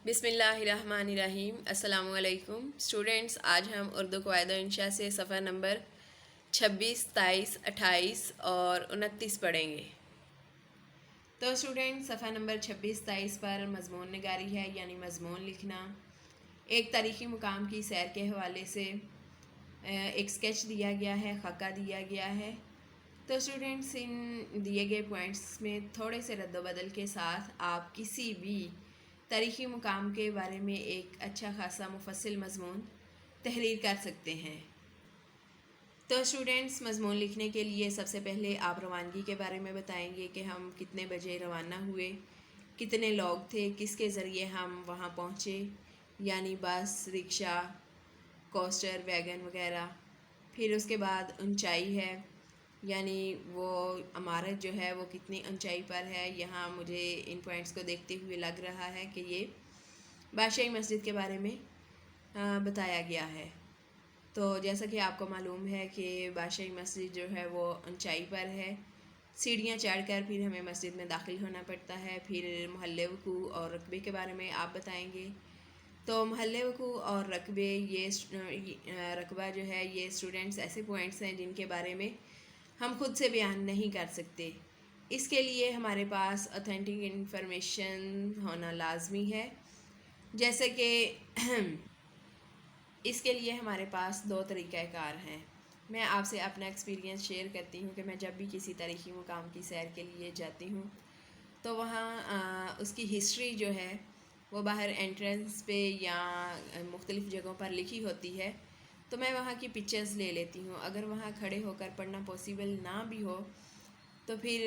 بسم اللہ الرحمن الرحیم۔ السلام علیکم اسٹوڈینٹس، آج ہم اردو قواعد و انشاء سے صفحہ نمبر 26، 23، 28 اور 29 پڑھیں گے۔ تو اسٹوڈینٹ صفحہ نمبر 26، 23 پر مضمون نگاری ہے، یعنی مضمون لکھنا۔ ایک تاریخی مقام کی سیر کے حوالے سے ایک اسکیچ دیا گیا ہے، خاکہ دیا گیا ہے۔ تو اسٹوڈینٹس ان دیے گئے پوائنٹس میں تھوڑے سے رد و بدل کے ساتھ آپ کسی بھی تاریخی مقام کے بارے میں ایک اچھا خاصا مفصل مضمون تحریر کر سکتے ہیں۔ تو اسٹوڈینٹس مضمون لکھنے کے لیے سب سے پہلے آپ روانگی کے بارے میں بتائیں گے کہ ہم کتنے بجے روانہ ہوئے، کتنے لوگ تھے، کس کے ذریعے ہم وہاں پہنچے، یعنی بس، رکشہ، کوسٹر، ویگن وغیرہ۔ پھر اس کے بعد اونچائی ہے، یعنی وہ عمارت جو ہے وہ کتنی اونچائی پر ہے۔ یہاں مجھے ان پوائنٹس کو دیکھتے ہوئے لگ رہا ہے کہ یہ بادشاہی مسجد کے بارے میں بتایا گیا ہے۔ تو جیسا کہ آپ کو معلوم ہے کہ بادشاہی مسجد جو ہے وہ اونچائی پر ہے، سیڑھیاں چڑھ کر پھر ہمیں مسجد میں داخل ہونا پڑتا ہے۔ پھر محلِ وقوع اور رقبے کے بارے میں آپ بتائیں گے۔ تو محلِ وقوع اور رقبے، یہ رقبہ جو ہے یہ اسٹوڈنٹس ایسے پوائنٹس ہیں جن کے بارے میں ہم خود سے بیان نہیں کر سکتے۔ اس کے لیے ہمارے پاس اوتھینٹک انفارمیشن ہونا لازمی ہے، جیسے کہ اس کے لیے ہمارے پاس دو طریقہ کار ہیں۔ میں آپ سے اپنا ایکسپیرینس شیئر کرتی ہوں کہ میں جب بھی کسی تاریخی مقام کی سیر کے لیے جاتی ہوں تو وہاں اس کی ہسٹری جو ہے وہ باہر انٹرنس پہ یا مختلف جگہوں پر لکھی ہوتی ہے، تو میں وہاں کی پکچرز لے لیتی ہوں۔ اگر وہاں کھڑے ہو کر پڑھنا پاسبل نہ بھی ہو تو پھر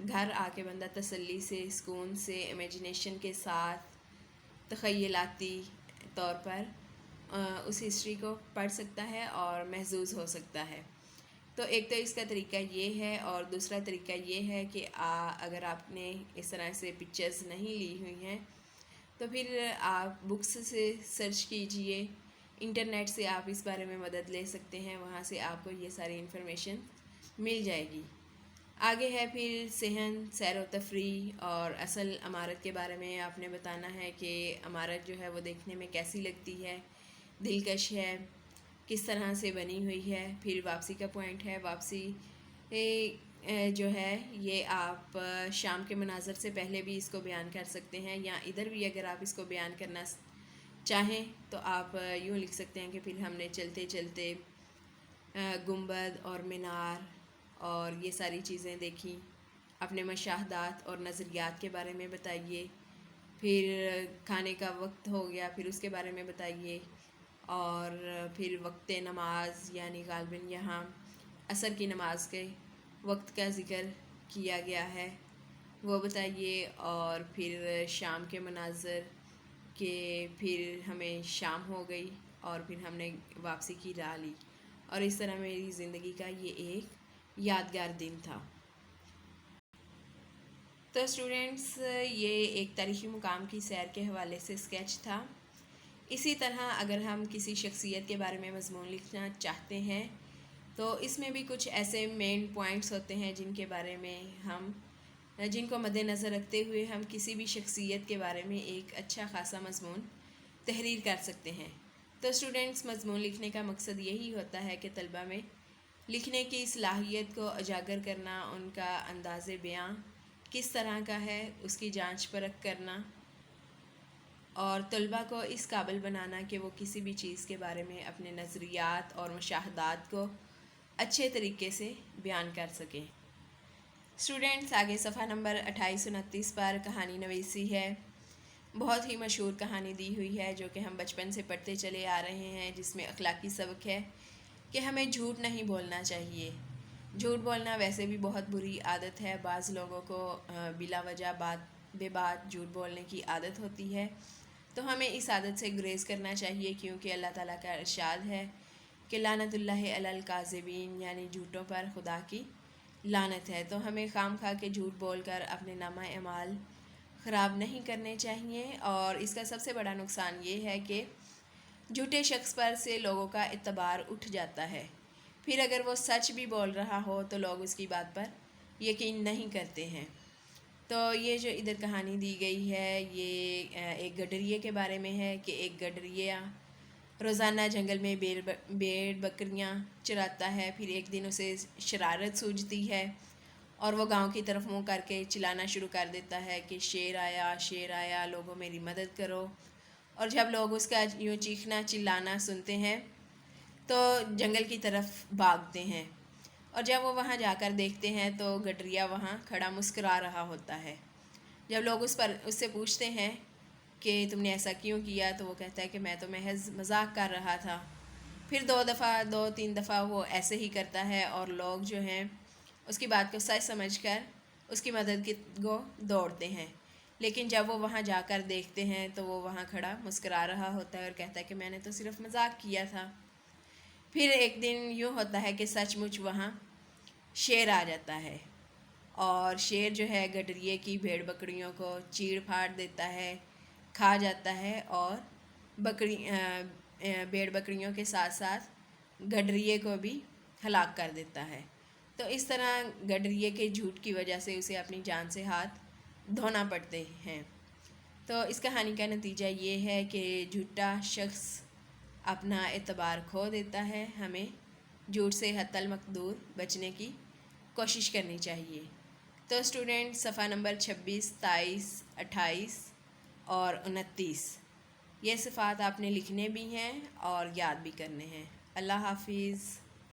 گھر آ کے بندہ تسلی سے، سکون سے، امیجنیشن کے ساتھ، تخیلاتی طور پر اس ہسٹری کو پڑھ سکتا ہے اور محظوظ ہو سکتا ہے۔ تو ایک تو اس کا طریقہ یہ ہے، اور دوسرا طریقہ یہ ہے کہ اگر آپ نے اس طرح سے پکچرز نہیں لی ہوئی ہیں تو پھر آپ بکس سے سرچ کیجئے، انٹرنیٹ سے آپ اس بارے میں مدد لے سکتے ہیں، وہاں سے آپ کو یہ ساری انفارمیشن مل جائے گی۔ آگے ہے پھر صحن، سیر و تفریح اور اصل عمارت کے بارے میں آپ نے بتانا ہے کہ عمارت جو ہے وہ دیکھنے میں کیسی لگتی ہے، دلکش ہے، کس طرح سے بنی ہوئی ہے۔ پھر واپسی کا پوائنٹ ہے، واپسی جو ہے یہ آپ شام کے مناظر سے پہلے بھی اس کو بیان کر سکتے ہیں، یا ادھر بھی اگر آپ اس کو بیان کرنا چاہیں تو آپ یوں لکھ سکتے ہیں کہ پھر ہم نے چلتے چلتے گنبد اور مینار اور یہ ساری چیزیں دیکھیں، اپنے مشاہدات اور نظریات کے بارے میں بتائیے۔ پھر کھانے کا وقت ہو گیا، پھر اس کے بارے میں بتائیے، اور پھر وقت نماز، یعنی غالباً یہاں عصر کی نماز کے وقت کا ذکر کیا گیا ہے، وہ بتائیے۔ اور پھر شام کے مناظر کہ پھر ہمیں شام ہو گئی اور پھر ہم نے واپسی کی راہ لی، اور اس طرح میری زندگی کا یہ ایک یادگار دن تھا۔ تو اسٹوڈنٹس یہ ایک تاریخی مقام کی سیر کے حوالے سے اسکیچ تھا۔ اسی طرح اگر ہم کسی شخصیت کے بارے میں مضمون لکھنا چاہتے ہیں تو اس میں بھی کچھ ایسے مین پوائنٹس ہوتے ہیں جن کو مد نظر رکھتے ہوئے ہم کسی بھی شخصیت کے بارے میں ایک اچھا خاصا مضمون تحریر کر سکتے ہیں۔ تو اسٹوڈنٹس مضمون لکھنے کا مقصد یہی ہوتا ہے کہ طلبہ میں لکھنے کی صلاحیت کو اجاگر کرنا، ان کا انداز بیاں کس طرح کا ہے اس کی جانچ پرکھ کرنا، اور طلبہ کو اس قابل بنانا کہ وہ کسی بھی چیز کے بارے میں اپنے نظریات اور مشاہدات کو اچھے طریقے سے بیان کر سکیں۔ اسٹوڈنٹس آگے صفحہ نمبر 28، 29 پر کہانی نویسی ہے۔ بہت ہی مشہور کہانی دی ہوئی ہے جو کہ ہم بچپن سے پڑھتے چلے آ رہے ہیں، جس میں اخلاقی سبق ہے کہ ہمیں جھوٹ نہیں بولنا چاہیے۔ جھوٹ بولنا ویسے بھی بہت بری عادت ہے، بعض لوگوں کو بلا وجہ بے بات جھوٹ بولنے کی عادت ہوتی ہے، تو ہمیں اس عادت سے گریز کرنا چاہیے، کیونکہ اللہ تعالیٰ کا ارشاد ہے کہ لعنت اللہ علی الکاذبین، یعنی جھوٹوں پر خدا کی لعنت ہے۔ تو ہمیں خام خواہ کے جھوٹ بول کر اپنے نامہ اعمال خراب نہیں کرنے چاہیے، اور اس کا سب سے بڑا نقصان یہ ہے کہ جھوٹے شخص پر سے لوگوں کا اعتبار اٹھ جاتا ہے، پھر اگر وہ سچ بھی بول رہا ہو تو لوگ اس کی بات پر یقین نہیں کرتے ہیں۔ تو یہ جو ادھر کہانی دی گئی ہے یہ ایک گڈریے کے بارے میں ہے کہ ایک گڈریا روزانہ جنگل میں بھیڑ بکریاں چراتا ہے. پھر ایک دن اسے شرارت سوجھتی ہے اور وہ گاؤں کی طرف منہ کر کے چلانا شروع کر دیتا ہے کہ شیر آیا لوگوں میری مدد کرو. اور جب لوگ اس کا یوں چیخنا چلانا سنتے ہیں تو جنگل کی طرف بھاگتے ہیں. اور جب وہ وہاں جا کر دیکھتے ہیں تو گڈریا وہاں کھڑا مسکرا رہا ہوتا ہے. جب لوگ اس سے پوچھتے ہیں کہ تم نے ایسا کیوں کیا تو وہ کہتا ہے کہ میں تو محض مذاق کر رہا تھا. پھر 2-3 دفعہ وہ ایسے ہی کرتا ہے اور لوگ جو ہیں اس کی بات کو سچ سمجھ کر اس کی مدد کو دوڑتے ہیں. لیکن جب وہ وہاں جا کر دیکھتے ہیں تو وہ وہاں کھڑا مسکرا رہا ہوتا ہے اور کہتا ہے کہ میں نے تو صرف مذاق کیا تھا. پھر ایک دن یوں ہوتا ہے کہ سچ مچ وہاں شیر آ جاتا ہے اور شیر جو ہے گڈریے کی بھیڑ بکریوں کو چیڑ پھاڑ دیتا ہے، کھا جاتا ہے اور بھیڑ بکریوں کے ساتھ ساتھ گڈریے کو بھی ہلاک کر دیتا ہے. تو اس طرح گڈریے کے جھوٹ کی وجہ سے اسے اپنی جان سے ہاتھ دھونا پڑتے ہیں. تو اس کہانی کا نتیجہ یہ ہے کہ جھوٹا شخص اپنا اعتبار کھو دیتا ہے. ہمیں جھوٹ سے حتی المقدور بچنے کی کوشش کرنی چاہیے. تو اسٹوڈنٹ صفحہ نمبر 26، 23، 28 اور 29 یہ صفات آپ نے لکھنے بھی ہیں اور یاد بھی کرنے ہیں. اللہ حافظ.